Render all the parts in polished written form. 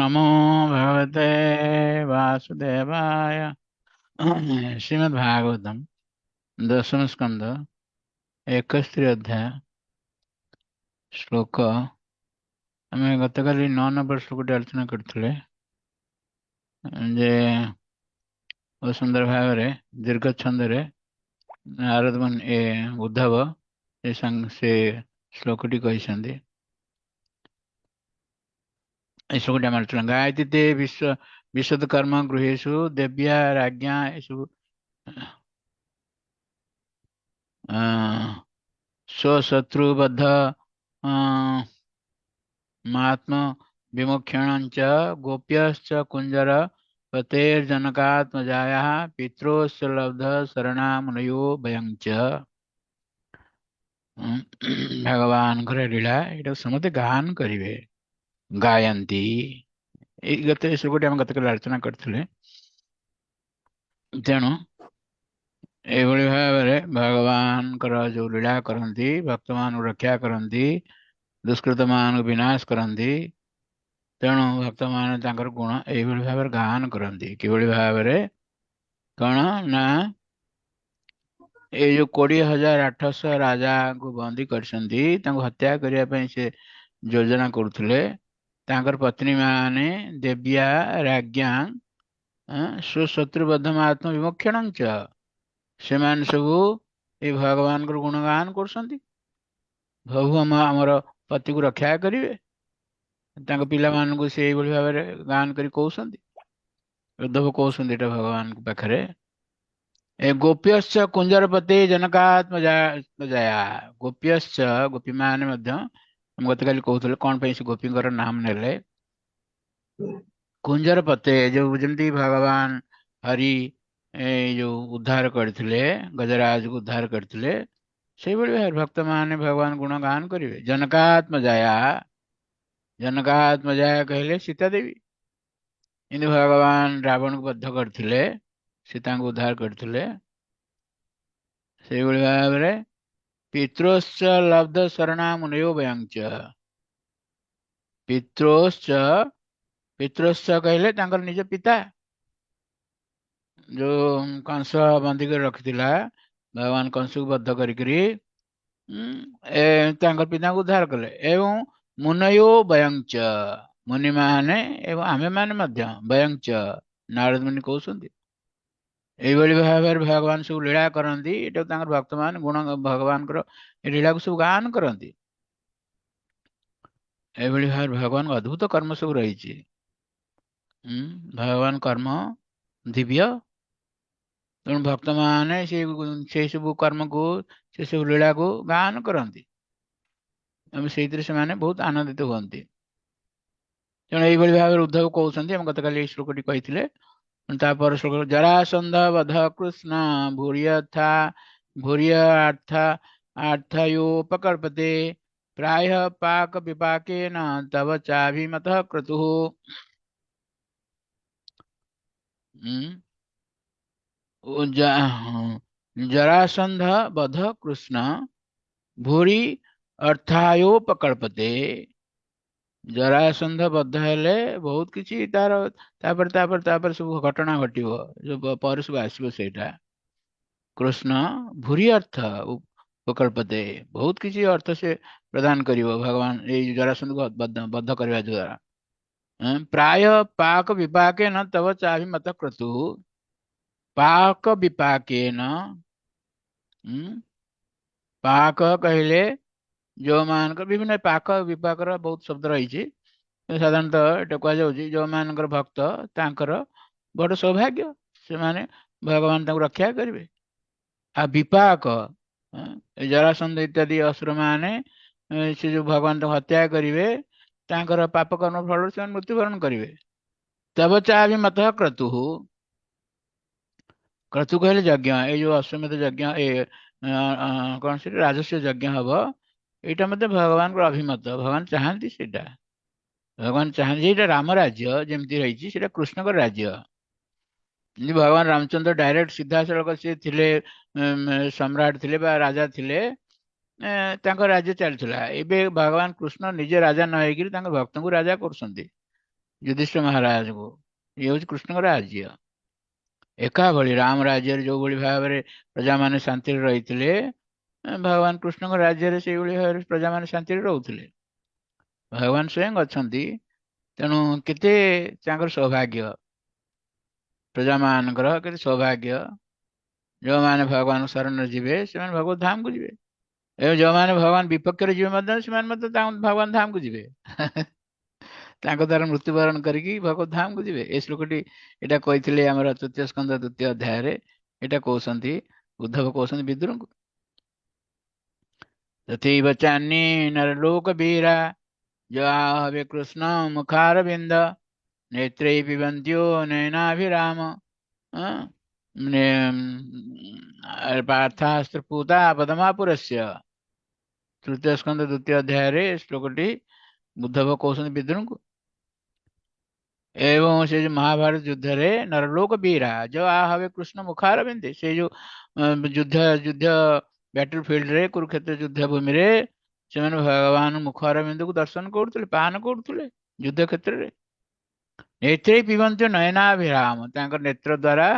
नमो भगवते वासुदेवाय। श्रीमद्भागवतम दशम स्कंद 61 अध्याय श्लोक आम गतकाली 9 नंबर श्लोक आलोचना करते जे बहुत सुंदर भाव दीर्घ छंद नारद मन उद्धव से श्लोकटी कहते श्लोकटी आम आलोचना गायति ते विशद कर्म गृहेशु देव्या राज्ञा स्वशत्रुबद्ध महात्म विमुक्षण च गोप्यश्च कुंजर पतेर्जनकात्मजायाः पित्रोश्च लब्ध शरणामुनयो भयं च। भगवान लीला ये समस्त गान करिवे गायंती गत श्लोकटी आम गतकाली आलोचना करथिले। तेणु एभଳି ଭାବରେ ଭଗବାନଙ୍କର ଯୋଉ ଲୀଳା କରନ୍ତି ଭକ୍ତ ମାନଙ୍କୁ ରକ୍ଷା କରନ୍ତି ଦୁଷ୍କୃତ ମାନଙ୍କୁ ବିନାଶ କରନ୍ତି। ତେଣୁ ଭକ୍ତ ମାନେ ତାଙ୍କର ଗୁଣ ଏଇଭଳି ଭାବରେ ଗାନ କରନ୍ତି। କିଭଳି ଭାବରେ କଣ ନା ଏଇ ଯୋଉ 20,800 ରାଜାଙ୍କୁ ବନ୍ଦୀ କରିଛନ୍ତି ତାଙ୍କୁ ହତ୍ୟା କରିବା ପାଇଁ ସେ ଯୋଜନା କରୁଥିଲେ। ତାଙ୍କର ପତ୍ନୀ ମାନେ ଦେବ୍ୟା ରାଜ୍ञା ସୁଶତ୍ରୁବଦ୍ଧ ଆତ୍ମ ବିମୋକ୍ଷଣ ସେମାନେ ସବୁ ଏଇ ଭଗବାନଙ୍କର ଗୁଣଗାନ କରୁଛନ୍ତି। ପ୍ରଭୁ ଆମର ପତିକୁ ରକ୍ଷା କରିବେ ତାଙ୍କ ପିଲାମାନଙ୍କୁ ସେ ଏଇଭଳି ଭାବରେ ଗାନ କରି କହୁଛନ୍ତି। ଉଦ୍ଧବ କହୁଛନ୍ତି ଏଟା ଭଗବାନଙ୍କ ପାଖରେ ଏ ଗୋପ୍ୟଶ୍ଚ କୁଞ୍ଜରପତି ଜନକାତ୍ମଜାୟା ଗୋପ୍ୟଶ୍ଚ ଗୋପୀ ମାନେ ମଧ୍ୟ ଗତକାଲି କହୁଥିଲେ କଣ ପାଇଁ ସେ ଗୋପୀଙ୍କର ନାମ ନେଲେ। କୁଞ୍ଜରପତେ ଯୋଉ ଯେମିତି ଭଗବାନ ହରି ଯୋଉ ଉଦ୍ଧାର କରିଥିଲେ ଗଜରାଜକୁ ଉଦ୍ଧାର କରିଥିଲେ ସେଇଭଳି ଭାବରେ ଭକ୍ତ ମାନେ ଭଗବାନ ଗୁଣ ଗାନ କରିବେ। ଜନକାତ୍ମଜାୟା କହିଲେ ସୀତା ଦେବୀ କିନ୍ତୁ ଭଗବାନ ରାବଣକୁ ବଦ୍ଧ କରିଥିଲେ ସୀତାଙ୍କୁ ଉଦ୍ଧାର କରିଥିଲେ। ସେଇଭଳି ଭାବରେ ପିତ୍ରୋଶ୍ଚ ଲବ୍ଧ ଶରଣା ମୁନୟୋ ଭୟଞ୍ଚ ପିତ୍ରୋଶ୍ଚ କହିଲେ ତାଙ୍କର ନିଜ ପିତା ଯୋଉ କଂସ ବନ୍ଦୀ କରି ରଖିଥିଲା ଭଗବାନ କଂସକୁ ବଦ୍ଧ କରିକିରି ତାଙ୍କର ପିତାଙ୍କୁ ଉଦ୍ଧାର କଲେ। ଏବଂ ମୁନୟୋ ବୟଞ୍ଚ ମୁନି ମାନେ ଏବଂ ଆମେ ମାନେ ମଧ୍ୟ ବୟଞ୍ଚ ନାରଦ ମୁନି କହୁଛନ୍ତି ଏଇଭଳି ଭାବରେ ଭଗବାନ ସବୁ ଲୀଳା କରନ୍ତି। ଏଟା ତାଙ୍କର ଭକ୍ତ ମାନେ ଗୁଣ ଭଗବାନଙ୍କର ଏ ଲୀଳାକୁ ସବୁ ଗାନ କରନ୍ତି। ଏଇଭଳି ଭାବରେ ଭଗବାନଙ୍କ ଅଦ୍ଭୁତ କର୍ମ ସବୁ ରହିଛି। ଭଗବାନ କର୍ମ ଦିବ୍ୟ। ତେଣୁ ଭକ୍ତ ମାନେ ସେଇ ସବୁ କର୍ମକୁ ସେ ସବୁ ଲୀଳାକୁ ଗାନ କରନ୍ତି ଏବଂ ସେଇଥିରେ ସେମାନେ ବହୁତ ଆନନ୍ଦିତ ହୁଅନ୍ତି। ତେଣୁ ଏଇଭଳି ଭାବରେ ଉଦ୍ଧବ କହୁଛନ୍ତି ଆମେ ଗତକାଲି ଏଇ ଶ୍ଲୋକଟି କହିଥିଲେ। ତାପରେ ଶ୍ଲୋକ ଜରାସନ୍ଧ ବଧ କୃଷ୍ଣ ଭୂର୍ୟर्थयोपकल्पते प्राय पाक विपाकेन तव चाभिमतः क्रतुः। जरासंध बध कृष्ण भूरी अर्थायोपकल्पते जरासंध बद्ध हेले बहुत किसी तार तापर सब घटना घटिव जो पर सब आसो सेटा कृष्ण भूरी अर्थ उपकल्पते बहुत किसी अर्थ से प्रदान करिव भगवान ये जरासंध को बद्ध करने द्वारा प्राय पाक विपाके न तव चाभिमत क्रतु पाक विपाके न पाक कहले जो मान विभिन्न पाक विपाक बहुत शब्द रही साधारणतः एटा कहुच्छी जो मान भक्त तांकर बड़ सौभाग्य से माने भगवान रक्षा करेंगे। आ विपाक जरासंध इत्यादि असुर माने से जो भगवान हत्या करेंगे तांकर पाप कर्म फल से मृत्युवरण करेंगे। तब चाहे मत क्रतु क्रतु कहले यज्ञ ये जो अश्वमेध यज्ञ कौन से राजस्व यज्ञ हम यहाँ मत भगवान को अभिमत भगवान चाहती से भगवान चाहते राम राज्य जमती रही कृष्ण राज्य भगवान रामचंद्र डायरेक्ट सीधा सड़क सी थे सम्राट थे राजा थे राज्य चलता। एवं भगवान कृष्ण निजे राजा न भक्त को राजा कर युधिष्ठिर महाराज को। ये हूँ कृष्ण राज्य। एका भली राम राज्य जो भली भाव में प्रजा माने शांति रही भगवान कृष्ण राज्य से भाव प्रजा माने शांति रोते। भगवान स्वयं अच्छी तेणु केते सौभाग्य प्रजा मानकर केते सौभाग्य जो माने भगवान शरण जीवे से भगवत धाम को जीवे एवं जो माने भगवान विपक्ष जीवे भगवान धाम को जीवे द्वारा मृत्युवरण करके भगवत धाम को जीवे। ए श्लोकटी एटा कहते आम तृतीय स्कंद द्वितीय अध्याय एटा कहते उद्धव कहते विदुर को तथैव चान्ये नरलोक वीरा जवे कृष्ण मुखारविंद नेत्रे पिबन्त्यो नयनाभिराम पार्थास्त्रपूता पदमापुरस्य। तृतीय स्कंद द्वितीय अध्याय श्लोकटी उद्धव कहते विदुर को। एवं से जो महाभारत युद्ध रे नरलोक वीरा जो आहवे कृष्ण मुखारविंदे से जो युद्ध युद्ध बैटल फील्ड रे कुरुक्षेत्र युद्ध भूमि रे से भगवान मुखारविंद को दर्शन करते पान करते युद्ध क्षेत्र रे नेत्रे पिबंत नयनाभिराम नेत्र द्वारा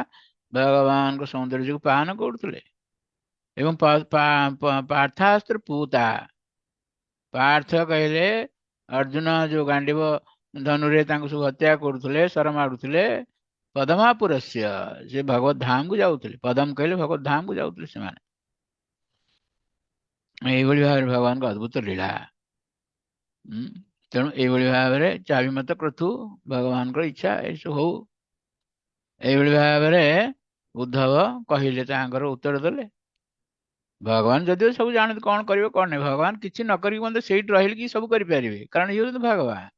भगवान को सौंदर्य को पान करते एवं पार्थास्त्र पूता पार्थ कहले अर्जुन जो गांडीव धनुरे सब हत्या करुले शर मारुले पदमापुर से भगवत धाम को जाऊले पदम कहले भगवत धाम को जाऊले से भाव भगवान का अद्भुत लीला। तेणु ये भाव में चाविमत क्रतु भगवान को इच्छा ऐसा हो भाव में उद्धव कहले उत्तर देले भगवान जदिव सब जानते कौन करेंगे कौन नहीं भगवान किसी न कर सेठ रही कि सब करें कारण ये भगवान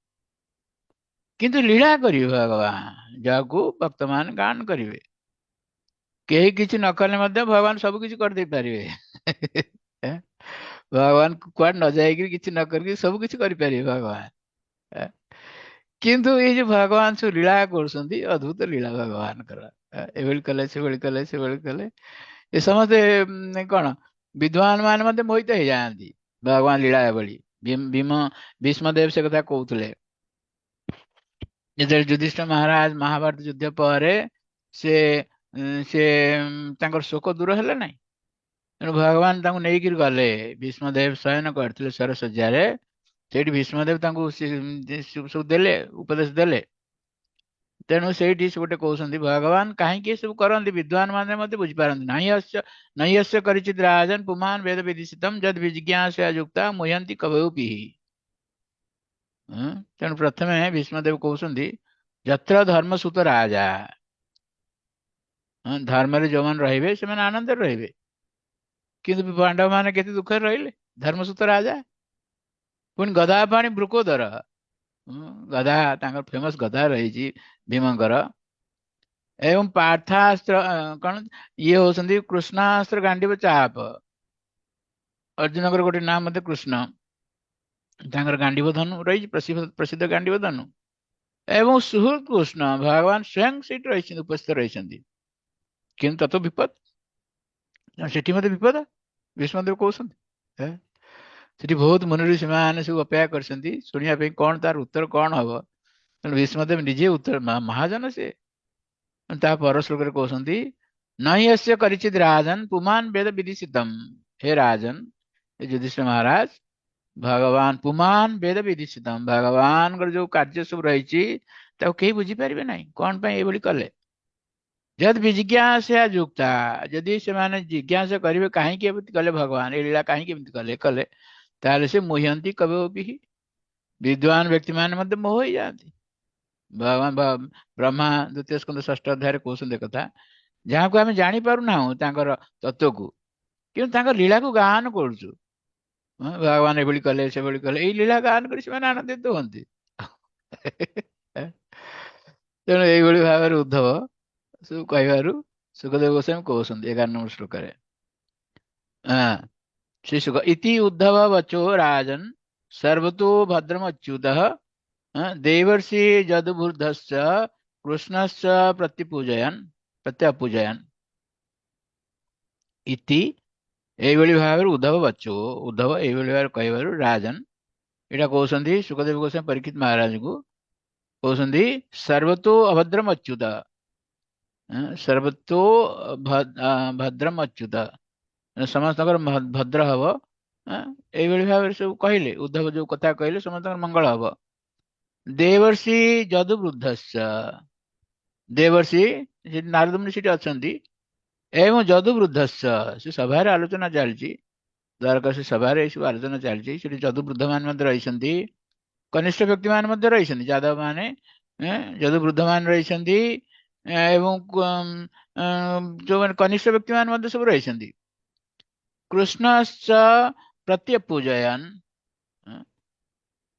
किंतु लीला करेंगे भगवान जाको भक्त मान गान करेंगे कहीं किसी न कले भगवान सब किसी कर दे पारे भगवान कुआड न जाए किसी न करके सब किसी करें भगवान किंतु ये जो भगवान सब लीला कर अद्भुत लीला भगवान कर कले से कले से कले ये समस्ते कौन विद्वान मान मोहित हो जाती भगवान लीला बड़ी भीम भीष्मदेव से कथा कहते जो युधिष्ठिर महाराज महाभारत युद्ध पर से शोक दूर है ना तेणु भगवान नहीं गले भीष्मदेव शयन करते सरसज्जा से भीष्मदेव सब देले उपदेश देले तेणु से गोटे कहते भगवान कहीं सब करते विद्वान मैंने बुझीपार नहीं हस्य करिचित राजन पुमान वेद विदिशित जद विजिज्ञासा युक्ता मुह्यंती कवयोपि। तेणु प्रथम भीष्मदेव कहते जत्र धर्मसूत राजा धर्म जो मैंने रे से आनंद रे किंतु पांडव मैंने केते दुख रहिले धर्मसूत राजा पुणी गदा पाणी ब्रुकोदर गदा फेमस गदा रही भीमंकर एवं पार्थास्त्र कौन ये होती कृष्णास्त्र गांडीव चाप अर्जुन गोटे नाम कृष्ण गांडीव धनु रही प्रसिद्ध गांडीव धनु एवं सुहृद कृष्ण भगवान स्वयं से उपस्थित रही किंतु तत्व विपद सेठी मत विपद भीष्मदेव कहते बहुत मुनि से सब अपेक्षा कर कौन तार उत्तर कौन हम तेणु भीष्मदेव निजे उत्तर महाजन से पर श्लोक कहते नहीं हस्य करिचित राजन पुमान वेद विदिशितम हे राजन युधिष्ठिर महाराज भगवान पुमान वेद विदिशितम भगवान जो कार्य सब रही कहीं बुझीपारे ना कौन ये कले जद विजिज्ञासा युक्ता जदि से जिज्ञासा करेंगे कहीं कले भगवान ये लीला कहीं कले कले ताले से मुह्यंती कवि विद्वान व्यक्ति मान मोह हो जाती भगवान ब्रह्मा द्वितीय स्कंद षष्ठ अध्याय कहते कथा जहाँ को आम जापारूना तत्व को कि लीला को गान करुचु भगवान ये कले से कले ये लीला गान कर आनंदित हमें तेणु ये भाव उद्धव सब कह सुखदेव गोस्वामी कहते 11 नंबर श्लोक श्री सुख इति उद्धव वचो राजन सर्वतो भद्रमच्युत देवर्षि जदुबुद्धश्च कृष्णश्च प्रत्यपूजयन इति ये भाव उद्धव वचो उद्धव ये भाव कह राजन यहाँ कहते सुखदेव गोस्वामी परीक्षित महाराज को କହୁଛନ୍ତି ସର୍ବतो ଅଭଦ୍ରମ ଅଚ୍ୟୁତ, ସର୍ବतो ଭଦ୍ରମ ଅଚ୍ୟୁତ, ସମସ୍ତଙ୍କର ଭଦ୍ର ହବ। ଏଇଭଳି ଭାବରେ ସବୁ କହିଲେ, ଉଦ୍ଧବ ଯୋଉ କଥା କହିଲେ ସମସ୍ତଙ୍କର ମଙ୍ଗଳ ହବ। ଦେବର୍ଷି ଯଦୁବୃଦ୍ଧସ୍ୟ, ଦେବର୍ଷି ନାରଦ ମୁନି ସେଠି ଅଛନ୍ତି, ଏବଂ ଯଦୁବୃଦ୍ଧସ୍ୟ, ସେ ସଭାରେ ଆଲୋଚନା ଚାଲିଛି, ଦ୍ୱାରକା ସେ ସଭାରେ ଏଇସବୁ ଆଲୋଚନା ଚାଲିଛି, ସେଠି ଯଦୁବୃଦ୍ଧ ମାନେ ମଧ୍ୟ ରହିଛନ୍ତି, କନିଷ୍ଠ ବ୍ୟକ୍ତି ମାନେ ମଧ୍ୟ ରହିଛନ୍ତି, ଯାଦବ ମାନେ, ଯଦୁବୃଦ୍ଧ ମାନେ ରହିଛନ୍ତି, ଏବଂ ଯୋଉମାନେ କନିଷ୍ଠ ବ୍ୟକ୍ତି ମାନେ ମଧ୍ୟ ସବୁ ରହିଛନ୍ତି। କୃଷ୍ଣଶ୍ଚ ପ୍ରତ୍ୟପୂଜୟନ୍,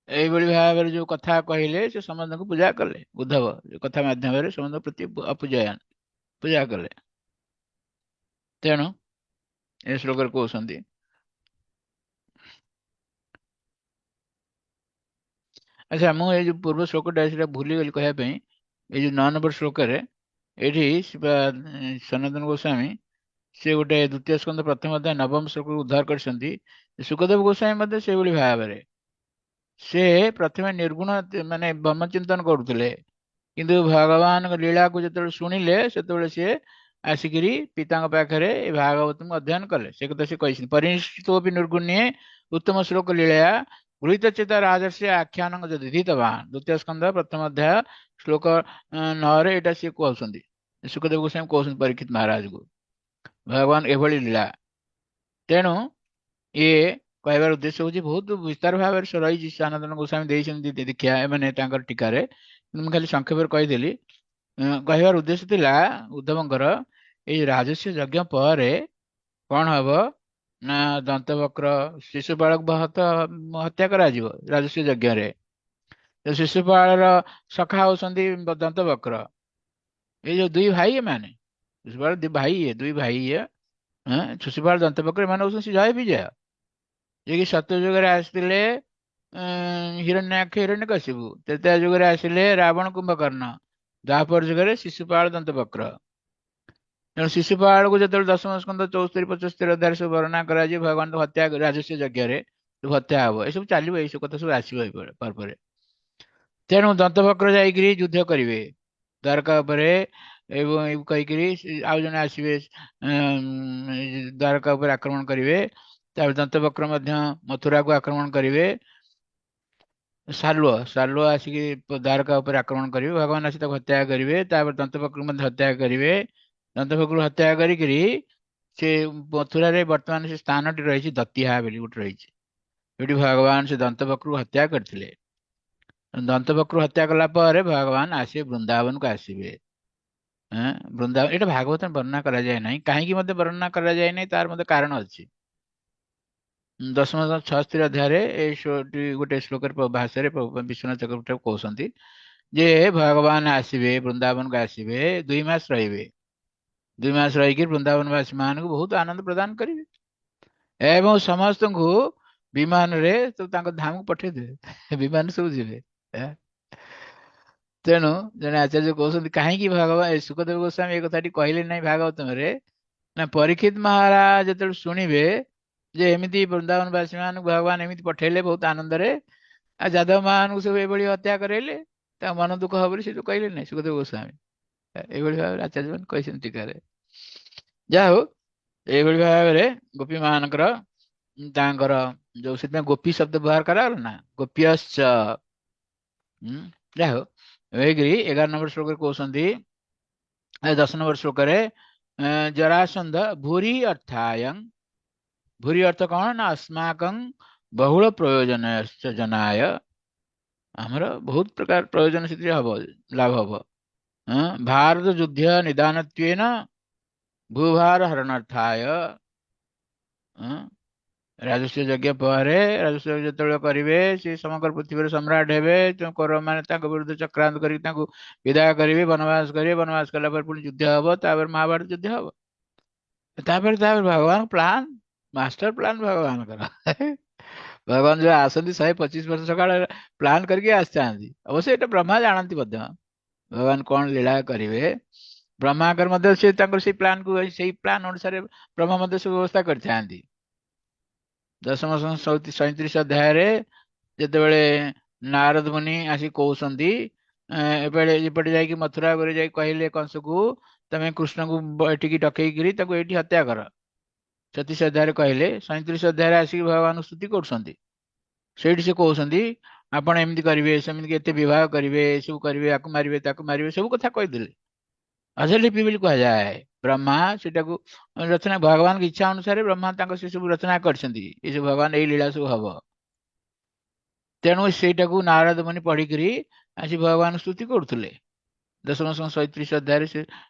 ଏଇଭଳି ଭାବରେ ଯୋଉ କଥା କହିଲେ ସେ ସମସ୍ତଙ୍କୁ ପୂଜା କଲେ, ଉଦ୍ଧବ ଯୋଉ କଥା ମାଧ୍ୟମରେ ସମସ୍ତଙ୍କୁ ପ୍ରତି ଅପୂଜୟନ୍, ପୂଜା କଲେ। ତେଣୁ ଏ ଶ୍ଲୋକରେ କହୁଛନ୍ତି, ଆଚ୍ଛା ମୁଁ ଏଇ ଯୋଉ ପୂର୍ବ ଶ୍ଲୋକଟା ସେଟା ଭୁଲିଗଲି କହିବା ପାଇଁ, ଏଇ ଯୋଉ 9 ନମ୍ବର ଶ୍ଲୋକରେ ଏଇଠି ସନାତନ ଗୋସ୍ୱାମୀ ସେ ଗୋଟେ ଦ୍ୱିତୀୟ ସ୍କନ୍ଧ ପ୍ରଥମ ଅଧ୍ୟାୟ 9ମ ଶ୍ଲୋକକୁ ଉଦ୍ଧାର କରିଛନ୍ତି। ସୁଖଦେବ ଗୋସ୍ୱାମୀ ମଧ୍ୟ ସେଇଭଳି ଭାବରେ ସେ ପ୍ରଥମେ ନିର୍ଗୁଣ ମାନେ ବ୍ରହ୍ମ ଚିନ୍ତନ କରୁଥିଲେ, କିନ୍ତୁ ଭଗବାନଙ୍କ ଲୀଳାକୁ ଯେତେବେଳେ ଶୁଣିଲେ ସେତେବେଳେ ସିଏ ଆସିକିରି ପିତାଙ୍କ ପାଖରେ ଏ ଭାଗବତଙ୍କୁ ଅଧ୍ୟୟନ କଲେ। ସେ କଥା ସେ କହିଛନ୍ତି, ପରିନିଷ୍ଠିତୋପି ନିର୍ଗୁଣ୍ୟେ ଉତ୍ତମ ଶ୍ଲୋକ ଲୀଳା ଗୃହୀତ ଚେତା ରାଜର୍ଷି ଆଖ୍ୟାନ ଦିଧିତବାନ୍, ଦ୍ୱିତୀୟ ସ୍କନ୍ଧ ପ୍ରଥମ ଅଧ୍ୟାୟ ଶ୍ଲୋକ 9ରେ ଏଇଟା ସିଏ କହୁଛନ୍ତି, ସୁଖଦେବ ଗୋସ୍ୱାମୀ କହୁଛନ୍ତି ପରୀକ୍ଷିତ ମହାରାଜକୁ ଭଗବାନ ଏଭଳି ଲୀଳା। ତେଣୁ ଇଏ କହିବାର ଉଦ୍ଦେଶ୍ୟ ହଉଛି ବହୁତ ବିସ୍ତାର ଭାବରେ ରହିଛି, ସନାତନ ଗୋସ୍ୱାମୀ ଦେଇଛନ୍ତି ଦୀକ୍ଷା ଏମାନେ ତାଙ୍କର ଟୀକାରେ, ମୁଁ ଖାଲି ସଂକ୍ଷେପରେ କହିଦେଲି। କହିବାର ଉଦ୍ଦେଶ୍ୟ ଥିଲା ଉଦ୍ଧବଙ୍କର ଏଇ ରାଜସ୍ୱ ଯଜ୍ଞ ପରେ କଣ ହବ ନା ଦନ୍ତବକ୍ର ଶିଶୁପାଳକୁ ହତ୍ୟା କରାଯିବ ରାଜସ୍ୱ ଯଜ୍ଞରେ। ଶିଶୁପାଳର ସଖା ହଉଛନ୍ତି ଦନ୍ତବକ୍ର, ଏଇ ଯୋଉ ଦୁଇ ଭାଇ ଏମାନେ, ଶିଶୁପାଳ ଦୁଇ ଭାଇ ଇଏ, ଶିଶୁପାଳ ଦନ୍ତବକ୍ର ଏମାନେ ହଉଛନ୍ତି ଜୟ ବିଜୟ, ଯିଏକି ସତ୍ୟ ଯୁଗରେ ଆସିଥିଲେ ହିରଣ୍ୟାକ୍ଷ ହିରଣ୍ୟକଶିପୁ, ତ୍ରେତୟା ଯୁଗରେ ଆସିଲେ ରାବଣ କୁମ୍ଭକର୍ଣ୍ଣ, ଦ୍ୱାପର ଯୁଗରେ ଶିଶୁପାଳ ଦନ୍ତବକ୍ର। ତେଣୁ ଶିଶୁପାଳକୁ ଯେତେବେଳେ ଦଶମ ସ୍କନ୍ଧ 74 75 ଅଧ୍ୟାୟରେ ସବୁ ବର୍ଣ୍ଣନା କରାଯିବ, ଭଗବାନ ହତ୍ୟା ରାଜସ୍ୱ ଯଜ୍ଞରେ ହତ୍ୟା ହବ, ଏସବୁ ଚାଲିବ, ଏଇସବୁ କଥା ସବୁ ଆସିବ ପରେ। ତେଣୁ ଦନ୍ତବକ୍ର ଯାଇକିରି ଯୁଦ୍ଧ କରିବେ ଦ୍ୱାରକା ଉପରେ, ଏବଂ କହିକିରି ଆଉ ଜଣେ ଆସିବେ ଦ୍ୱାରକା ଉପରେ ଆକ୍ରମଣ କରିବେ। ତାପରେ ଦନ୍ତବକ୍ର ମଧ୍ୟ ମଥୁରାକୁ ଆକ୍ରମଣ କରିବେ, ସାଲୁଅ ଆସିକି ଦ୍ୱାରକା ଉପରେ ଆକ୍ରମଣ କରିବେ, ଭଗବାନ ଆସି ତାକୁ ହତ୍ୟା କରିବେ। ତାପରେ ଦନ୍ତବକ୍ରକୁ ମଧ୍ୟ ହତ୍ୟା କରିବେ। ଦନ୍ତବକ୍ରକୁ ହତ୍ୟା କରିକିରି ସେ ମଥୁରାରେ ବର୍ତ୍ତମାନ ସେ ସ୍ଥାନଟି ରହିଛି ଦତିହା ବୋଲି ଗୋଟେ ରହିଛି, ଯୋଉଠି ଭଗବାନ ସେ ଦନ୍ତବକ୍ରକୁ ହତ୍ୟା କରିଥିଲେ। ଦନ୍ତବକ୍ରକୁ ହତ୍ୟା କଲା ପରେ ଭଗବାନ ଆସିବେ ବୃନ୍ଦାବନକୁ ଆସିବେ। ବୃନ୍ଦାବନ ଏଇଟା ଭାଗବତ ବର୍ଣ୍ଣନା କରାଯାଏ ନାହିଁ, କାହିଁକି ମଧ୍ୟ ବର୍ଣ୍ଣନା କରାଯାଏ ନାହିଁ ତାର ମଧ୍ୟ କାରଣ ଅଛି। ଦଶମ 76 ଅଧ୍ୟାୟରେ ଏଇ ଗୋଟେ ଶ୍ଲୋକର ଭାଷାରେ ବିଶ୍ୱନାଥ ଚକ୍ରବର୍ତ୍ତୀ କହୁଛନ୍ତି ଯେ ଭଗବାନ ଆସିବେ ବୃନ୍ଦାବନକୁ ଆସିବେ, 2 ମାସ ରହିବେ, 2 ମାସ ରହିକି ବୃନ୍ଦାବନବାସୀ ମାନଙ୍କୁ ବହୁତ ଆନନ୍ଦ ପ୍ରଦାନ କରିବେ ଏବଂ ସମସ୍ତଙ୍କୁ ବିମାନରେ ତାଙ୍କ ଧାମକୁ ପଠେଇଦେବେ, ବିମାନ ସବୁ ଯିବେ। ତେଣୁ ଜଣେ ଆଚାର୍ଯ୍ୟ କହୁଛନ୍ତି କାହିଁକି ଭଗବାନ ସୁଖଦେବ ଗୋସ୍ୱାମୀ ଏ କଥାଟି କହିଲେ ନାହିଁ ଭାଗବତରେ, ନା ପରୀକ୍ଷିତ ମହାରାଜ ଯେତେବେଳେ ଶୁଣିବେ ଯେ ଏମିତି ବୃନ୍ଦାବନବାସୀ ମାନଙ୍କୁ ଭଗବାନ ଏମିତି ପଠେଇଲେ ବହୁତ ଆନନ୍ଦରେ, ଆଉ ଯାଦବ ମାନଙ୍କୁ ସବୁ ଏଭଳି ହତ୍ୟା କରାଇଲେ, ତା ମନ ଦୁଃଖ ହବ ବୋଲି ସେ ଯୋଉ କହିଲେ ନାହିଁ ସୁଖଦେବ ଗୋସ୍ୱାମୀ। ଏଇଭଳି ଭାବରେ ଆଚାର୍ଯ୍ୟ ମାନେ କହିଛନ୍ତି ଟୀକାରେ। ଯାହା ହଉ ଏଇଭଳି ଭାବରେ ଗୋପୀ ମାନଙ୍କର ତାଙ୍କର ଯୋଉ ସେଥିପାଇଁ ଗୋପୀ ଶବ୍ଦ ବ୍ୟବହାର କରାଗଲା ନା, ଗୋପ୍ୟଶ୍ଚ। ଯାହା ହଉ ହେଇକିରି 11 ନମ୍ବର ଶ୍ଲୋକରେ କହୁଛନ୍ତି, 10 ନମ୍ବର ଶ୍ଲୋକରେ ଜରାସନ୍ଧ ଭୂରି ଅର୍ଥାୟଂ, ଭୂରି ଅର୍ଥ କଣ ନା अस्माकं ବହୁଳ ପ୍ରୟୋଜନ ଜନାୟ, ଆମର ବହୁତ ପ୍ରକାର ପ୍ରୟୋଜନ ସେଥିରେ ହବ, ଲାଭ ହବ। ଭାରତ ଯୁଦ୍ଧ ନିଦାନତ୍ୱେନ ଭୂଭାର ହରଣାର୍ଥାୟ, ରାଜସ୍ୱ ଯଜ୍ଞ ପରେ ରାଜସ୍ୱ ଯେତେବେଳେ କରିବେ ସେ ସମଗ୍ର ପୃଥିବୀର ସମ୍ରାଟ ହେବେ, କୌରବମାନେ ତାଙ୍କ ବିରୁଦ୍ଧ ଚକ୍ରାନ୍ତ କରିକି ତାଙ୍କୁ ବିଦାୟ କରିବେ, ବନବାସ କରିବେ, ବନବାସ କଲା ପରେ ପୁଣି ଯୁଦ୍ଧ ହବ, ତାପରେ ମହାଭାରତ ଯୁଦ୍ଧ ହବ। ତାପରେ ଭଗବାନ ପ୍ଲାନ, ମାଷ୍ଟର ପ୍ଲାନ ଭଗବାନଙ୍କର। ଭଗବାନ ଯୋଉ ଆସନ୍ତି 125 ବର୍ଷ ସକାଳେ ପ୍ଲାନ କରିକି ଆସିଥାନ୍ତି, ଅବଶ୍ୟ ଏଇଟା ବ୍ରହ୍ମା ଜାଣନ୍ତି ମଧ୍ୟ ଭଗବାନ କଣ ଲୀଳା କରିବେ। ବ୍ରହ୍ମାଙ୍କର ମଧ୍ୟ ସେ ତାଙ୍କର ସେଇ ପ୍ଲାନକୁ, ସେଇ ପ୍ଲାନ ଅନୁସାରେ ବ୍ରହ୍ମା ମଧ୍ୟ ସବୁ ବ୍ୟବସ୍ଥା କରିଥାନ୍ତି। ଦଶମ 37 ଅଧ୍ୟାୟରେ ଯେତେବେଳେ ନାରଦ ମୁନି ଆସି କହୁଛନ୍ତି ଏପଟେ ଏପଟେ ଯାଇକି ମଥୁରା ଉପରେ ଯାଇ କହିଲେ କଂସକୁ ତମେ କୃଷ୍ଣଙ୍କୁ ଏଠିକି ଡକେଇକିରି ତାକୁ ଏଇଠି ହତ୍ୟା କର। 36 ଅଧ୍ୟାୟରେ କହିଲେ, 37 ଅଧ୍ୟାୟରେ ଆସିକି ଭଗବାନ ସ୍ତୁତି କରୁଛନ୍ତି। ସେଇଠି ସେ କହୁଛନ୍ତି ଆପଣ ଏମିତି କରିବେ, ସେମିତି ଏତେ ବିବାହ କରିବେ, ଏସବୁ କରିବେ, ଆକୁ ମାରିବେ, ତାକୁ ମାରିବେ, ସବୁ କଥା କହିଦେଲେ। ଅଜଲିପି ବୋଲି କୁହାଯାଏ। ବ୍ରହ୍ମା ସେଟାକୁ ରଚନା, ଭଗବାନଙ୍କ ଇଚ୍ଛା ଅନୁସାରେ ବ୍ରହ୍ମା ତାଙ୍କ ସେ ସବୁ ରଚନା କରିଛନ୍ତି। ଏ ସବୁ ଭଗବାନ ଏଇ ଲୀଳା ସବୁ ହବ। ତେଣୁ ସେଇଟାକୁ ନାରଦ ମୁନି ପଢିକିରି ଆସି ଭଗବାନ ସ୍ତୁତି କରୁଥିଲେ। ଦଶମ 37 ଅଧ୍ୟାୟରେ ସେ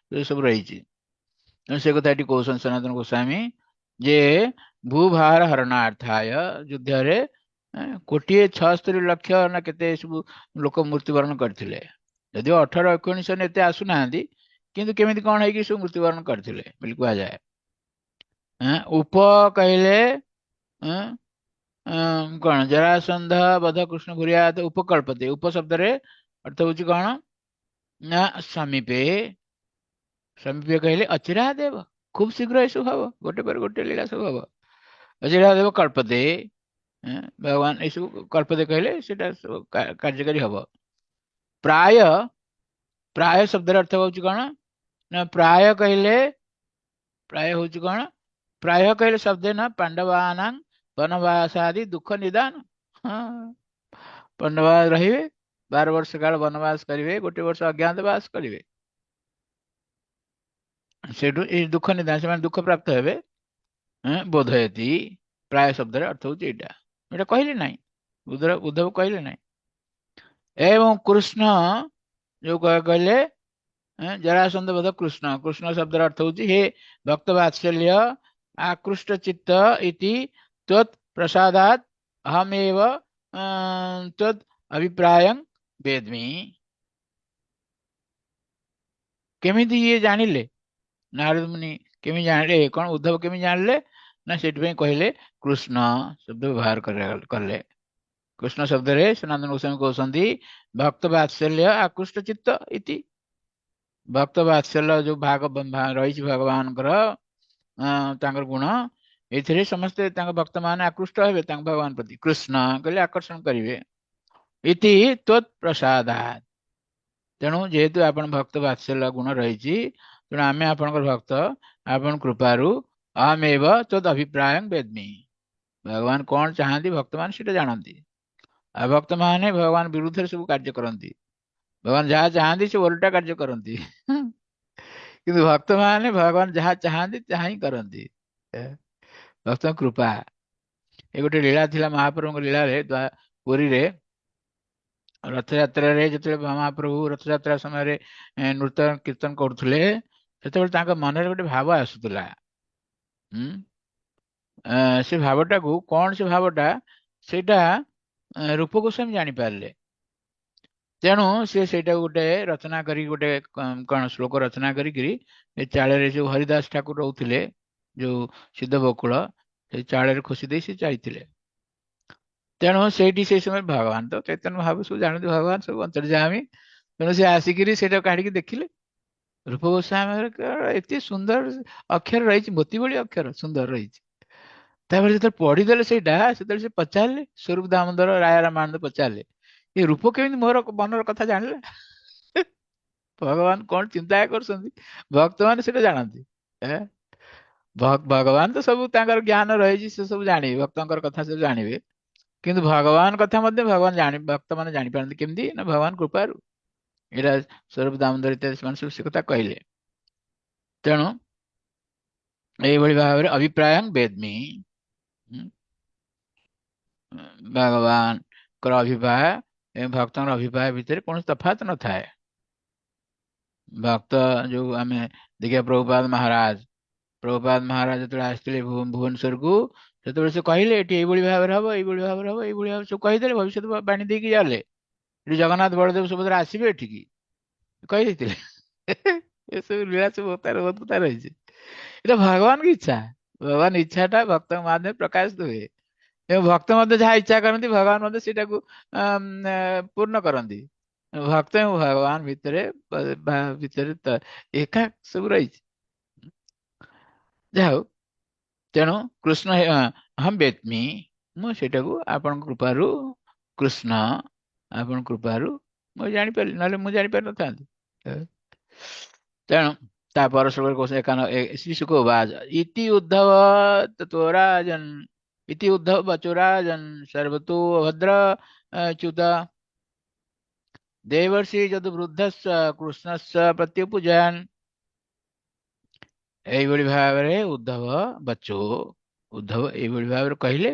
ସବୁ ରହିଛି। ତେଣୁ ସେ କଥା ଏଠି କହୁଛନ୍ତି ସନାତନ ଗୋସ୍ୱାମୀ ଯେ ଭୂଭାର ହରଣାର୍ଥାୟ, ଯୁଦ୍ଧରେ 1,76,00,000 ନା କେତେ ସବୁ ଲୋକ ମୃତ୍ୟୁବରଣ କରିଥିଲେ। ଯଦିଓ 18-19 ଏତେ ଆସୁନାହାନ୍ତି, କିନ୍ତୁ କେମିତି କଣ ହେଇକି ସବୁ ମୃତ୍ୟୁବରଣ କରିଥିଲେ ବୋଲି କୁହାଯାଏ। ଉପ କହିଲେ କଣ, ଜରାସନ୍ଧ ବଧ କୃଷ୍ଣ ଭୂରିଆତ ଉପକଳ୍ପତେ। ଉପ ଶବ୍ଦରେ ଅର୍ଥ ହଉଛି କଣ ନା ସମୀପେ। ସମୀପେ କହିଲେ ଅଚିରାତ ଦେବ, ଖୁବ ଶୀଘ୍ର ଏସବୁ ହବ, ଗୋଟେ ପରେ ଗୋଟେ ଲୀଳା ସବୁ ହବ। ଅଚିରାତ ଦେବ କଳ୍ପତେ, ଭଗବାନ ଏସବୁ କଳ୍ପତେ କହିଲେ ସେଟା ସବୁ କାର୍ଯ୍ୟକାରୀ ହବ। ପ୍ରାୟ, ପ୍ରାୟ ଶବ୍ଦର ଅର୍ଥ ହଉଛି କଣ ନା ପ୍ରାୟ କହିଲେ, ପ୍ରାୟ ହଉଛି କଣ, ପ୍ରାୟ କହିଲେ ଶବ୍ଦ ନା ପାଣ୍ଡବାନାଂ ବନବାସାଦି ଦୁଃଖ ନିଦାନ। ହଁ, ବନବାସ ରହିବେ, 12 ବର୍ଷ କାଳ ବନବାସ କରିବେ, ଗୋଟେ ବର୍ଷ ଅଜ୍ଞାତବାସ କରିବେ, ସେଠୁ ଏଇ ଦୁଃଖ ନିଦାନ, ସେମାନେ ଦୁଃଖ ପ୍ରାପ୍ତ ହେବେ। ବୋଧୟତି, ପ୍ରାୟ ଶବ୍ଦରେ ଅର୍ଥ ହଉଛି ଏଇଟା। ଏଇଟା କହିଲେ ନାହିଁ, ଉଦ୍ଧବ କହିଲେ ନାହିଁ। ଏବଂ କୃଷ୍ଣ ଯୋଉ କହିଲେ ଜରାସନ୍ଧ ବଧ କୃଷ୍ଣ, କୃଷ୍ଣ ଶବ୍ଦର ଅର୍ଥ ହଉଛି ହେ ଭକ୍ତ ବାତ୍ସଲ୍ୟ ଆକୃଷ୍ଟ ଚିତ୍ତ ଇତି ତ୍ୱତ୍ ପ୍ରସାଦାତ୍ ଅହମେବ ତ୍ୱତ୍ ଅଭିପ୍ରାୟଂ ବେଦ୍ମି। କେମିତି ଇଏ ଜାଣିଲେ, ନାରଦ ମୁନି କେମିତି ଜାଣିଲେ, କଣ ଉଦ୍ଧବ କେମିତି ଜାଣିଲେ ନା ସେଥିପାଇଁ କହିଲେ କୃଷ୍ଣ ଶବ୍ଦ ବ୍ୟବହାର କଲେ। କୃଷ୍ଣ ଶବ୍ଦରେ ସନାତନ ଗୋସ୍ୱାମୀ କହୁଛନ୍ତି ଭକ୍ତ ବାତ୍ସଲ୍ୟ ଆକୃଷ୍ଟ ଚିତ୍ତ ଇତି, ଭକ୍ତ ବାତ୍ସଲ୍ୟ ଯୋଉ ଭାଗ ରହିଛି ଭଗବାନଙ୍କର, ତାଙ୍କର ଗୁଣ, ଏଥିରେ ସମସ୍ତେ ତାଙ୍କ ଭକ୍ତ ମାନେ ଆକୃଷ୍ଟ ହେବେ ତାଙ୍କ ଭଗବାନ ପ୍ରତି। କୃଷ୍ଣ କହିଲେ ଆକର୍ଷଣ କରିବେ। ଇତି ତ୍ୱତ୍ ପ୍ରସାଦାତ୍, ତେଣୁ ଯେହେତୁ ଆପଣ ଭକ୍ତ ବାତ୍ସଲ୍ୟ ଗୁଣ ରହିଛି, ତେଣୁ ଆମେ ଆପଣଙ୍କର ଭକ୍ତ, ଆପଣ କୃପାରୁ ଅହମେବ ତଦ୍ ଅଭିପ୍ରାୟଂ ବେଦ୍ମି, ଭଗବାନ କଣ ଚାହାନ୍ତି ଭକ୍ତମାନେ ସେଟା ଜାଣନ୍ତି। ଆଉ ଭକ୍ତମାନେ ଭଗବାନ ବିରୁଦ୍ଧରେ ସବୁ କାର୍ଯ୍ୟ କରନ୍ତି, ଭଗବାନ ଯାହା ଚାହାନ୍ତି ସେ ଓଲଟା କାର୍ଯ୍ୟ କରନ୍ତି। କିନ୍ତୁ ଭକ୍ତମାନେ ଭଗବାନ ଯାହା ଚାହାନ୍ତି ତାହା ହିଁ କରନ୍ତି। ଭକ୍ତଙ୍କ କୃପା। ଏ ଗୋଟେ ଲୀଳା ଥିଲା ମହାପ୍ରଭୁଙ୍କ ଲୀଳାରେ, ପୁରୀରେ ରଥଯାତ୍ରାରେ ଯେତେବେଳେ ମହାପ୍ରଭୁ ରଥଯାତ୍ରା ସମୟରେ ନୃତ୍ୟ କୀର୍ତ୍ତନ କରୁଥିଲେ, ସେତେବେଳେ ତାଙ୍କ ମନରେ ଗୋଟେ ଭାବ ଆସୁଥିଲା। ସେ ଭାବଟାକୁ, କଣ ସେ ଭାବଟା, ସେଇଟା ରୂପ ଗୋସ୍ୱାମୀ ଜାଣିପାରିଲେ। ତେଣୁ ସେ ସେଇଟାକୁ ଗୋଟେ ରଚନା କରି, ଗୋଟେ କଣ ଶ୍ଲୋକ ରଚନା କରିକିରି ଏ ଚାଳରେ ଯୋଉ ହରିଦାସ ଠାକୁର ରହୁଥିଲେ ଯୋଉ ସିଦ୍ଧ ବକୁଳ, ସେଇ ଚାଳରେ ଖୋସି ଦେଇ ସେ ଯାଇଥିଲେ। ତେଣୁ ସେଇଠି ସେଇ ସମୟରେ ଭଗବାନ ତ ଚୈତନ୍ୟ ଭାବ ସବୁ ଜାଣନ୍ତି, ଭଗବାନ ସବୁ ଅନ୍ତର୍ଯାମୀ, ତେଣୁ ସେ ଆସିକିରି ସେଇଟା କାଢିକି ଦେଖିଲେ। ରୂପ ଗୋସ୍ୱାମୀର ଏତେ ସୁନ୍ଦର ଅକ୍ଷର ରହିଛି, ମୋତି ଭଳି ଅକ୍ଷର ସୁନ୍ଦର ରହିଛି। ତାପରେ ଯେତେବେଳେ ପଢିଦେଲେ ସେଇଟା, ସେତେବେଳେ ସେ ପଚାରିଲେ, ସ୍ୱରୂପ ଦାମୋଦର ରାୟ ରାମାନନ୍ଦ ପଚାରିଲେ ଏ ରୂପ କେମିତି ମୋର ମନର କଥା ଜାଣିଲା? ଭଗବାନ କଣ ଚିନ୍ତା କରୁଛନ୍ତି ଭକ୍ତମାନେ ସେଟା ଜାଣନ୍ତି। ଭଗବାନ ତ ସବୁ ତାଙ୍କର ଜ୍ଞାନ ରହିଛି, ସେ ସବୁ ଜାଣିବେ, ଭକ୍ତଙ୍କର କଥା ସବୁ ଜାଣିବେ, କିନ୍ତୁ ଭଗବାନ କଥା ମଧ୍ୟ ଭଗବାନ ଭକ୍ତମାନେ ଜାଣିପାରନ୍ତି କେମିତି ନା ଭଗବାନ କୃପାରୁ। ଏଇଟା ସ୍ୱରୂପ ଦାମୋଦର ଇତ୍ୟାଦି ସେମାନେ ସବୁ ସେ କଥା କହିଲେ। ତେଣୁ ଏଇଭଳି ଭାବରେ ଅଭିପ୍ରାୟଂ ବେଦ୍ମି, ଭଗବାନଙ୍କର ଅଭିପ୍ରାୟ ଏବଂ ଭକ୍ତଙ୍କର ଅଭିପ୍ରାୟ ଭିତରେ କୌଣସି ତଫାତ ନଥାଏ। ଭକ୍ତ ଯୋଉ ଆମେ ଦେଖିବା ପ୍ରଭୁପାଦ ମହାରାଜ ଯେତେବେଳେ ଆସିଥିଲେ ଭୁବନେଶ୍ୱରକୁ, ସେତେବେଳେ ସେ କହିଲେ ଏଠି ଏଇଭଳି ଭାବରେ ହବ, ଏଇଭଳି ଭାବରେ ହବ, ଏଇଭଳି ଭାବରେ ସବୁ କହିଦେଲେ, ଭବିଷ୍ୟତ ବାଣୀ ଦେଇକି ଗଲେ। ଏଠି ଜଗନ୍ନାଥ ବଳଦେବ ସୁଭଦ୍ରା ଆସିବେ ଏଠିକି କହିଦେଇଥିଲେ। ଏସବୁ ଲୀଳା ସବୁ ତାର ବହୁତ ତାର ରହିଛି। ଏଇଟା ଭଗବାନଙ୍କ ଇଚ୍ଛା, ଭଗବାନ ଇଚ୍ଛାଟା ଭକ୍ତଙ୍କ ମାଧ୍ୟମରେ ପ୍ରକାଶିତ ହୁଏ, ଏବଂ ଭକ୍ତ ମଧ୍ୟ ଯାହା ଇଚ୍ଛା କରନ୍ତି ଭଗବାନ ମଧ୍ୟ ସେଇଟାକୁ ପୂର୍ଣ୍ଣ କରନ୍ତି। ଭକ୍ତ ଏବଂ ଭଗବାନ ଭିତରେ ଏକା ସବୁ ରହିଛି। ଯାହା ହଉ, ତେଣୁ କୃଷ୍ଣ ହମ୍ ବେତ୍ମି, ମୁଁ ସେଇଟାକୁ ଆପଣଙ୍କ କୃପାରୁ, କୃଷ୍ଣ ଆପଣଙ୍କ କୃପାରୁ ମୁଁ ଜାଣିପାରିଲି, ନହେଲେ ମୁଁ ଜାଣିପାରିନଥାନ୍ତି। ଏ, ତେଣୁ ତାपर ଶ୍ଲୋକରେ କହୁଛନ୍ତି ଶ୍ରୀ ଶୁକ ଉବାଚ ଇତି ଉଦ୍ଧବ ତତୋରାଜନ୍ ଇତି ଉଦ୍ଧବ ବଚୁରାଜନ୍ ସର୍ବतो ଭଦ୍ର ଚ୍ୟୁତ ଦେବର୍ଷି ଯଦୁ ବୃଦ୍ଧସ୍ସ କୃଷ୍ଣସ୍ସ ପ୍ରତ୍ୟୁପୂଜୟନ୍। ଏଇଭଳି ଭାବରେ ଉଦ୍ଧବ ଏଇଭଳି ଭାବରେ କହିଲେ।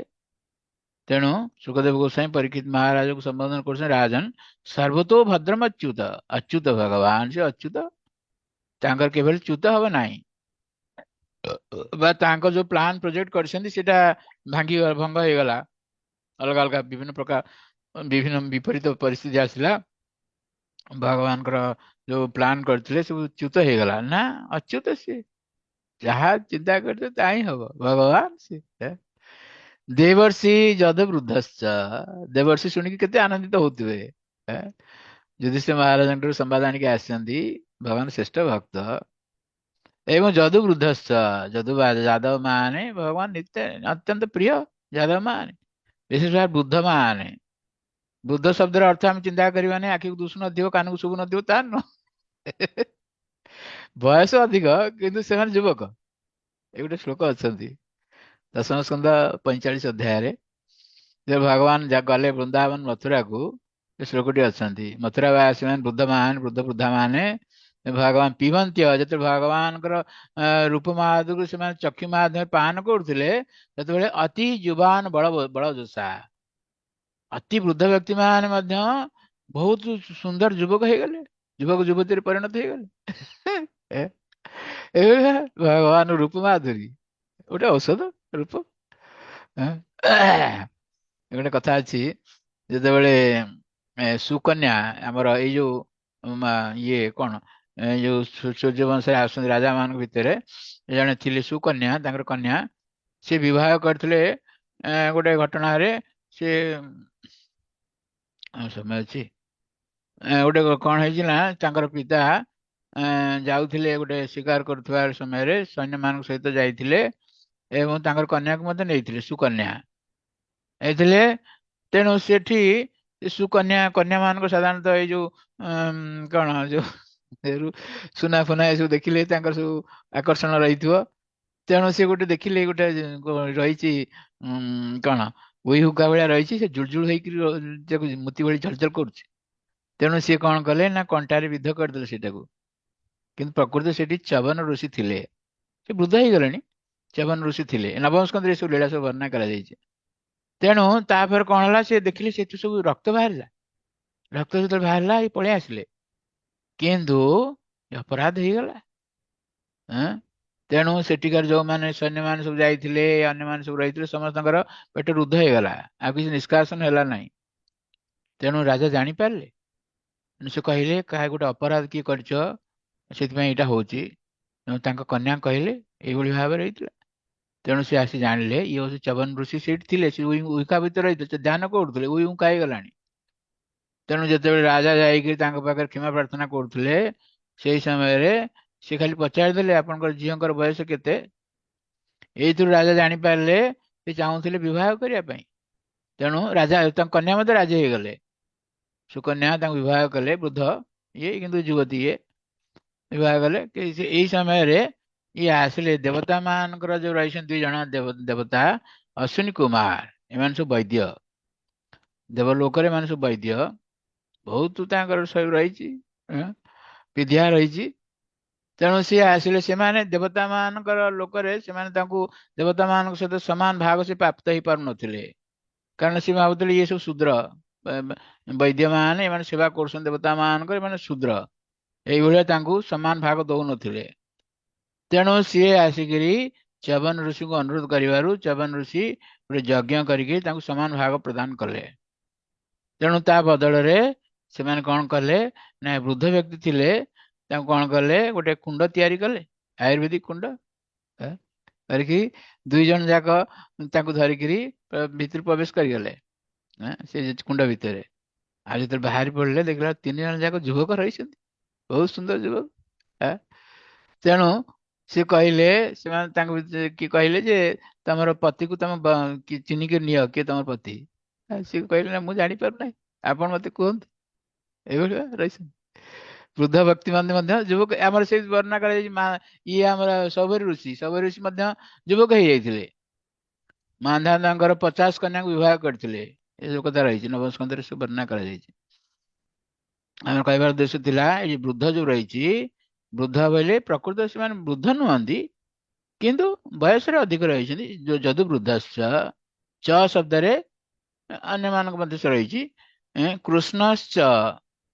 ତେଣୁ ସୁଖଦେବ ଗୋସ୍ୱାମୀ ପରୀକ୍ଷିତ ମହାରାଜକୁ ସମ୍ବୋଧନ କରୁଛନ୍ତି, ରାଜନ୍ ସର୍ବତୋ ଭଦ୍ରମ ଅଚ୍ୟୁତ, ଅଚ୍ୟୁତ ଭଗବାନ ସେ ଅଚ୍ୟୁତ, ତାଙ୍କର କେବେ ଚ୍ୟୁତ ହବ ନାହିଁ। ବା ତାଙ୍କ ଯୋଉ ପ୍ଲାନ ପ୍ରୋଜେକ୍ଟ କରିଛନ୍ତି ସେଟା ଭଙ୍ଗ ହେଇଗଲା, ଅଲଗା ଅଲଗା ବିଭିନ୍ନ ପ୍ରକାର ବିଭିନ୍ନ ବିପରୀତ ପରିସ୍ଥିତି ଆସିଲା, ଭଗବାନଙ୍କର ଯୋଉ ପ୍ଲାନ କରିଥିଲେ ସବୁ ଚ୍ୟୁତ ହେଇଗଲା ନା, ଅଚ୍ୟୁତ ସିଏ, ଯାହା ଚିନ୍ତା କରିଥିଲେ ତାହା ହିଁ ହବ, ଭଗବାନ ସିଏ। ଦେବର୍ଷି ଯଦ ବୃଦ୍ଧଶ୍ଚ, ଦେବର୍ଷି ଶୁଣିକି କେତେ ଆନନ୍ଦିତ ହଉଥିବେ। ଏ, ଯୁଧିଷ୍ଠିର ମହାରାଜଙ୍କର ସମ୍ବାଦ ଆଣିକି ଆସିଛନ୍ତି ଭଗବାନ ଶ୍ରେଷ୍ଠ ଭକ୍ତ ଏବଂ ଯଦୁ ବୃଦ୍ଧଶ୍ଚ, ଯାଦବ ମାନେ ଭଗବାନ ନିତ୍ୟ ଅତ୍ୟନ୍ତ ପ୍ରିୟ, ଯାଦବ ମାନେ ବିଶେଷ ଭାବରେ ବୃଦ୍ଧ ମାନେ। ବୃଦ୍ଧ ଶବ୍ଦର ଅର୍ଥ ଆମେ ଚିନ୍ତା କରିବାନି ଆଖିକୁ ଦୁଷୁ ନଥିବ, କାନକୁ ଶୁଭୁ ନଥିବ, ତାହା ନୁହଁ। ବୟସ ଅଧିକ କିନ୍ତୁ ସେମାନେ ଯୁବକ। ଏ ଗୋଟେ ଶ୍ଲୋକ ଅଛନ୍ତି ଦଶମ ସ୍କନ୍ଧ 45 ଅଧ୍ୟାୟରେ, ଯେ ଭଗବାନ ଗଲେ ବୃନ୍ଦାବନ ମଥୁରାକୁ, ଏ ଶ୍ଲୋକଟି ଅଛନ୍ତି। ମଥୁରା ବାସୀ ମାନେ ବୃଦ୍ଧ ବୃଦ୍ଧା ମାନେ ଭଗବାନ ପିବନ୍ତ୍ୟ, ଯେତେବେଳେ ଭଗବାନଙ୍କର ରୂପ ମାଧୁକୁ ସେମାନେ ଚକ୍ଷୁ ମାଧ୍ୟମରେ ପାନ କରୁଥିଲେ, ସେତେବେଳେ ଅତି ଯୁବାନ ବଳ ଯୋଷା, ଅତି ବୃଦ୍ଧ ବ୍ୟକ୍ତି ମାନେ ମଧ୍ୟ ବହୁତ ସୁନ୍ଦର ଯୁବକ ହେଇଗଲେ, ଯୁବକ ଯୁବତୀରେ ପରିଣତ ହେଇଗଲେ। ଏ, ଏଇଭଳିଆ ଭଗବାନ ରୂପ ମାଧୁରୀ ଗୋଟେ ଔଷଧ ରୂପ। ଗୋଟେ କଥା ଅଛି, ଯେତେବେଳେ ସୁକନ୍ୟା ଆମର ଏଇ ଯୋଉ ଇଏ କଣ, ଏଇ ଯୋଉ ସୂର୍ଯ୍ୟବଂଶରେ ଆସୁଛନ୍ତି ରାଜା ମାନଙ୍କ ଭିତରେ ଜଣେ ଥିଲେ ସୁକନ୍ୟା, ତାଙ୍କର କନ୍ୟା, ସେ ବିବାହ କରିଥିଲେ ଗୋଟେ ଘଟଣାରେ, ସେ ସମୟ ଅଛି, ଗୋଟେ କଣ ହେଇଛି ନା, ତାଙ୍କର ପିତା ଯାଉଥିଲେ ଗୋଟେ ଶିକାର କରୁଥିବା ସମୟରେ ସୈନ୍ୟ ମାନଙ୍କ ସହିତ ଯାଇଥିଲେ ଏବଂ ତାଙ୍କର କନ୍ୟାକୁ ମଧ୍ୟ ନେଇଥିଲେ, ସୁକନ୍ୟା ନେଇଥିଲେ। ତେଣୁ ସେଠି କନ୍ୟା ମାନଙ୍କୁ ସାଧାରଣତଃ ଏଇ ଯୋଉ କଣ ଯୋଉ ସୁନା ଫୁନା ଏସବୁ ଦେଖିଲେ ତାଙ୍କର ସବୁ ଆକର୍ଷଣ ରହିଥିବ। ତେଣୁ ସେ ଗୋଟେ ଦେଖିଲେ ଗୋଟେ ରହିଛି କଣ ଉଇ ହୁକା ଭଳିଆ ରହିଛି, ସେ ଜୁଳଜୁଳ ହେଇକି ମୋତି ଭଳି ଝଲଝଲ କରୁଛି। ତେଣୁ ସିଏ କଣ କଲେ ନା କଣ୍ଟାରେ ବିଦ୍ଧ କରିଦେଲେ ସେଇଟାକୁ। କିନ୍ତୁ ପ୍ରକୃତ ସେଠି ଚବନ ଋଷି ଥିଲେ, ସେ ବୃଦ୍ଧ ହେଇଗଲେଣି, ଚବନ ଋଷି ଥିଲେ। ନବମ ସ୍କନ୍ଧରେ ଏସବୁ ଲୀଳା ସବୁ ବର୍ଣ୍ଣନା କରାଯାଇଛି। ତେଣୁ ତାପରେ କଣ ହେଲା, ସେ ଦେଖିଲେ ସେଠୁ ସବୁ ରକ୍ତ ବାହାରିଲା, ରକ୍ତ ଯେତେବେଳେ ବାହାରିଲା ଏ ପଳେଇ ଆସିଲେ, କିନ୍ତୁ ଅପରାଧ ହେଇଗଲା। ତେଣୁ ସେଠିକାର ଯୋଉମାନେ ସୈନ୍ୟମାନେ ସବୁ ଯାଇଥିଲେ, ଅନ୍ୟମାନେ ସବୁ ରହିଥିଲେ, ସମସ୍ତଙ୍କର ପେଟ ରୁଦ୍ଧ ହେଇଗଲା, ଆଉ କିଛି ନିଷ୍କାସନ ହେଲା ନାହିଁ। ତେଣୁ ରାଜା ଜାଣିପାରିଲେ, ସେ କହିଲେ କାହା ଗୋଟେ ଅପରାଧ କିଏ କରିଛ, ସେଥିପାଇଁ ଏଇଟା ହଉଛି। ତାଙ୍କ କନ୍ୟା କହିଲେ ଏଇଭଳି ଭାବରେ ହେଇଥିଲା। ତେଣୁ ସେ ଆସି ଜାଣିଲେ ଇଏ ହଉଛି ଚବନ ଋଷି, ସେଇଠି ଥିଲେ, ସେ ଉଇକା ଭିତରେ ରହିଥିଲେ, ସେ ଧ୍ୟାନ କରୁଥିଲେ, ଉଇ ଉଙ୍କା ହେଇଗଲାଣି। ତେଣୁ ଯେତେବେଳେ ରାଜା ଯାଇକି ତାଙ୍କ ପାଖରେ କ୍ଷମା ପ୍ରାର୍ଥନା କରୁଥିଲେ, ସେଇ ସମୟରେ ସେ ଖାଲି ପଚାରିଦେଲେ ଆପଣଙ୍କର ଝିଅଙ୍କର ବୟସ କେତେ। ଏଇଥିରୁ ରାଜା ଜାଣିପାରିଲେ ସେ ଚାହୁଁଥିଲେ ବିବାହ କରିବା ପାଇଁ। ତେଣୁ ରାଜା ତାଙ୍କ କନ୍ୟା ମଧ୍ୟ ରାଜି ହେଇଗଲେ, ସୁକନ୍ୟା ତାଙ୍କୁ ବିବାହ କଲେ, ବୃଦ୍ଧ ଇଏ କିନ୍ତୁ ଯୁବତୀ ଇଏ ବିବାହ କଲେ। ଏଇ ସମୟରେ ଇଏ ଆସିଲେ, ଦେବତା ମାନଙ୍କର ଯୋଉ ରହିଛନ୍ତି 2 ଜଣ ଦେବତା ଅଶ୍ୱିନୀ କୁମାର, ଏମାନେ ସବୁ ବୈଦ୍ୟ, ଦେବଲୋକରେ ଏମାନେ ସବୁ ବୈଦ୍ୟ, ବହୁତ ତାଙ୍କର ସବୁ ରହିଛି, ବିଦ୍ୟା ରହିଛି। ତେଣୁ ସିଏ ଆସିଲେ, ସେମାନେ ଦେବତା ମାନଙ୍କର ଲୋକରେ ସେମାନେ ତାଙ୍କୁ ଦେବତା ମାନଙ୍କ ସହିତ ସମାନ ଭାଗ ସେ ପ୍ରାପ୍ତ ହେଇପାରୁନଥିଲେ, କାରଣ ସେ ଭାବୁଥିଲେ ଇଏ ସବୁ ଶୂଦ୍ର, ବୈଦ୍ୟ ମାନେ ଏମାନେ ସେବା କରୁଛନ୍ତି ଦେବତା ମାନଙ୍କର, ଏମାନେ ଶୂଦ୍ର, ଏଇଭଳିଆ ତାଙ୍କୁ ସମାନ ଭାଗ ଦଉନଥିଲେ। ତେଣୁ ସିଏ ଆସିକିରି ଚବନ ଋଷିଙ୍କୁ ଅନୁରୋଧ କରିବାରୁ ଚବନ ଋଷି ଗୋଟେ ଯଜ୍ଞ କରିକି ତାଙ୍କୁ ସମାନ ଭାଗ ପ୍ରଦାନ କଲେ। ତେଣୁ ତା ବଦଳରେ ସେମାନେ କଣ କଲେ ନା, ବୃଦ୍ଧ ବ୍ୟକ୍ତି ଥିଲେ, ତାଙ୍କୁ କଣ କଲେ, ଗୋଟେ କୁଣ୍ଡ ତିଆରି କଲେ, ଆୟୁର୍ବେଦିକ କୁଣ୍ଡ କରିକି 2 ଜଣ ଯାକ ତାଙ୍କୁ ଧରିକିରି ଭିତରୁ ପ୍ରବେଶ କରିଗଲେ ସେ କୁଣ୍ଡ ଭିତରେ। ଆଉ ଯେତେବେଳେ ବାହାରି ପଡିଲେ, ଦେଖିଲା 3 ଜଣ ଯାକ ଯୁବକ ରହିଛନ୍ତି, ବହୁତ ସୁନ୍ଦର ଯୁବକ। ତେଣୁ ସେ କହିଲେ, ସେମାନେ ତାଙ୍କ ଭିତରେ କିଏ କହିଲେ ଯେ ତମର ପତିକୁ ତମ ଚିହ୍ନିକି ନିଅ, କିଏ ତମର ପତି। ସିଏ କହିଲେ ନା, ମୁଁ ଜାଣିପାରୁନାହିଁ, ଆପଣ ମତେ କୁହନ୍ତୁ। ଏଇଭଳିଆ ରହିଛନ୍ତି। ବୃଦ୍ଧ ବ୍ୟକ୍ତି ମାନେ ମଧ୍ୟ ଯୁବକ, ଆମର ସେ ବର୍ଣ୍ଣନା କରାଯାଇଛି ଇଏ ଆମର ସୌଭରି ଋଷି, ସୌଭରି ଋଷି ମଧ୍ୟ ଯୁବକ ହେଇଯାଇଥିଲେ। ମାନ୍ଧାତାଙ୍କର 50 କନ୍ୟାକୁ ବିବାହ କରିଥିଲେ, ଏସବୁ କଥା ରହିଛି ନବମ ସ୍କନ୍ଧରେ ସବୁ ବର୍ଣ୍ଣନା କରାଯାଇଛି। ଆମର କହିବାର ଉଦ୍ଦେଶ୍ୟ ଥିଲା ଏଇ ଯେ ବୃଦ୍ଧ ଯୋଉ ରହିଛି, ବୃଦ୍ଧ ବୋଇଲେ ପ୍ରକୃତ ସେମାନେ ବୃଦ୍ଧ ନୁହନ୍ତି, କିନ୍ତୁ ବୟସରେ ଅଧିକ ରହିଛନ୍ତି। ଯଦୁ ବୃଦ୍ଧଶ୍ଚ, ଚ ଶବ୍ଦରେ ଅନ୍ୟମାନଙ୍କ ମଧ୍ୟ ସେ ରହିଛି, କୃଷ୍ଣଶ୍ଚ,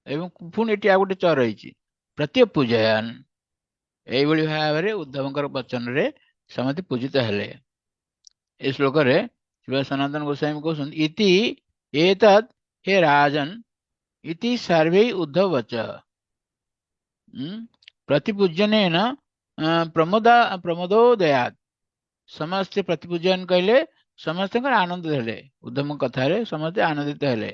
ଏବଂ ପୁଣି ଏଠି ଆଉ ଗୋଟେ ଚ ରହିଛି, ପ୍ରତ୍ୟେକ ପୂଜୟନ୍। ଏଇଭଳି ଭାବରେ ଉଦ୍ଧବଙ୍କର ବଚନରେ ସମସ୍ତେ ପୂଜିତ ହେଲେ। ଏ ଶ୍ଲୋକରେ ଶିବ ସନାତନ ଗୋସ୍ୱାମୀ କହୁଛନ୍ତି, ଇତି ଏତଦ୍ ହେ ରାଜନ୍ ଇତି ସର୍ବେ ଉଦ୍ଧବ ବଚ। ପ୍ରତିପୂଜନେନ ପ୍ରମୋଦୋଦୟାତ୍। ସମସ୍ତେ ପ୍ରତିପୂଜନ କହିଲେ ସମସ୍ତଙ୍କର ଆନନ୍ଦ ହେଲେ, ଉଦ୍ଧମଙ୍କ କଥାରେ ସମସ୍ତେ ଆନନ୍ଦିତ ହେଲେ।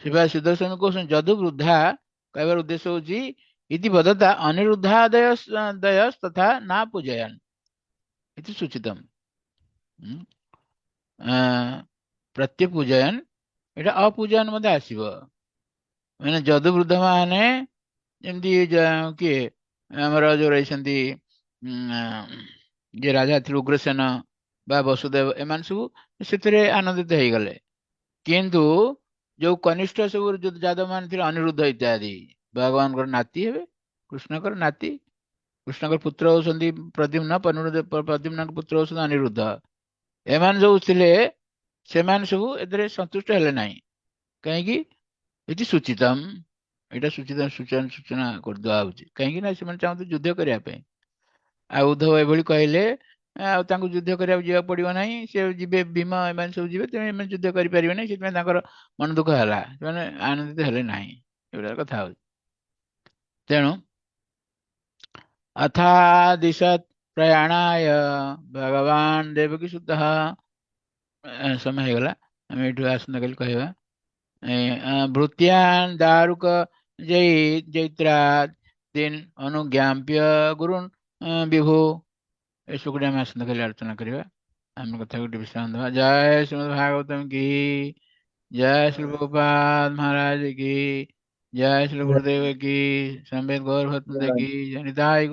ଶିବା ସୁଦର୍ଶନ କହୁଛନ୍ତି, ଯଦୁ ବୃଦ୍ଧା କହିବାର ଉଦ୍ଦେଶ୍ୟ ହଉଛି ଇତି ବଦତା ଅନିରୁଦ୍ଧାଦୟ ଦୟ ତଥା ନା ପୂଜୟନ୍ ଇତି ସୂଚିତମ୍। ପ୍ରତ୍ୟପୂଜୟନ୍, ଏଇଟା ଅପୂଜୟନ୍ ମଧ୍ୟ ଆସିବ। ମାନେ ଯଦୁ ବୃଦ୍ଧ ମାନେ ଯେମିତି କିଏ ଆମର ଯୋଉ ରହିଛନ୍ତି, ଯିଏ ରାଜା ଥିଲେ ଉଗ୍ରସେନ ବା ବସୁଦେବ, ଏମାନେ ସବୁ ସେଥିରେ ଆନନ୍ଦିତ ହେଇଗଲେ। କିନ୍ତୁ ଯୋଉ କନିଷ୍ଠ ସବୁ ଯାଦବ ମାନେ ଥିଲେ, ଅନିରୁଦ୍ଧ ଇତ୍ୟାଦି ଭଗବାନଙ୍କର ନାତି ହେବେ, କୃଷ୍ଣଙ୍କର ନାତି, କୃଷ୍ଣଙ୍କର ପୁତ୍ର ହଉଛନ୍ତି ପ୍ରଦ୍ୟୁମ୍ନ, ପ୍ରଦ୍ୟୁମ୍ନଙ୍କ ପୁତ୍ର ହଉଛନ୍ତି ଅନିରୁଦ୍ଧ। ଏମାନେ ଯୋଉ ଥିଲେ ସେମାନେ ସବୁ ଏଥିରେ ସନ୍ତୁଷ୍ଟ ହେଲେ ନାହିଁ। କାହିଁକି? ଏଠି ସୂଚିତମ୍, ଏଇଟା ସୂଚନା କରିଦବା ହଉଛି। କାହିଁକି ନା ସେମାନେ ଚାହୁଁଥିଲେ ଯୁଦ୍ଧ କରିବା ପାଇଁ। ଆଉ ଉଦ୍ଧବ ଏଭଳି କହିଲେ, ଆଉ ତାଙ୍କୁ ଯୁଦ୍ଧ କରିବାକୁ ଯିବାକୁ ପଡିବ ନାହିଁ, ସେ ଯିବେ, ଭୀମ ଏମାନେ ସବୁ ଯିବେ, ତେଣୁ ଏମାନେ ଯୁଦ୍ଧ କରିପାରିବେ ନାହିଁ। ସେଥିପାଇଁ ତାଙ୍କର ମନ ଦୁଃଖ ହେଲା, ସେମାନେ ଆନନ୍ଦିତ ହେଲେ ନାହିଁ। ଏଗୁଡ଼ା କଥା ହଉଛି। ତେଣୁ ଅଥାଦିଶତ୍ ପ୍ରୟାଣାୟ ଭଗବାନ ଦେବକୀ ସୁତ। ସମୟ ହେଇଗଲା, ଆମେ ଏଇଠୁ ଆସନ୍ତାକାଲି କହିବା। ଭୃତ୍ୟାନ୍ ଦାରୁକ ଜୈତ୍ରାତ୍ ଦିନ୍ ଅନୁଜ୍ଞାପ୍ୟ ଗୁରୁନ୍ ବିଭୁ। ଏ ସବୁକୁ ଆମେ ଆସନ୍ତାକାଲି ଆଲୋଚନା କରିବା। ଆମ କଥା ଗୋଟେ ବିଶ୍ରାମ ଦେବା। ଜୟ ଶ୍ରୀମଦ୍ ଭାଗବତମ୍ କି, जय श्री प्रभुपाद महाराज की, जय श्री गुरुदेव की, संवेद गौर भक्त की, जय निताई।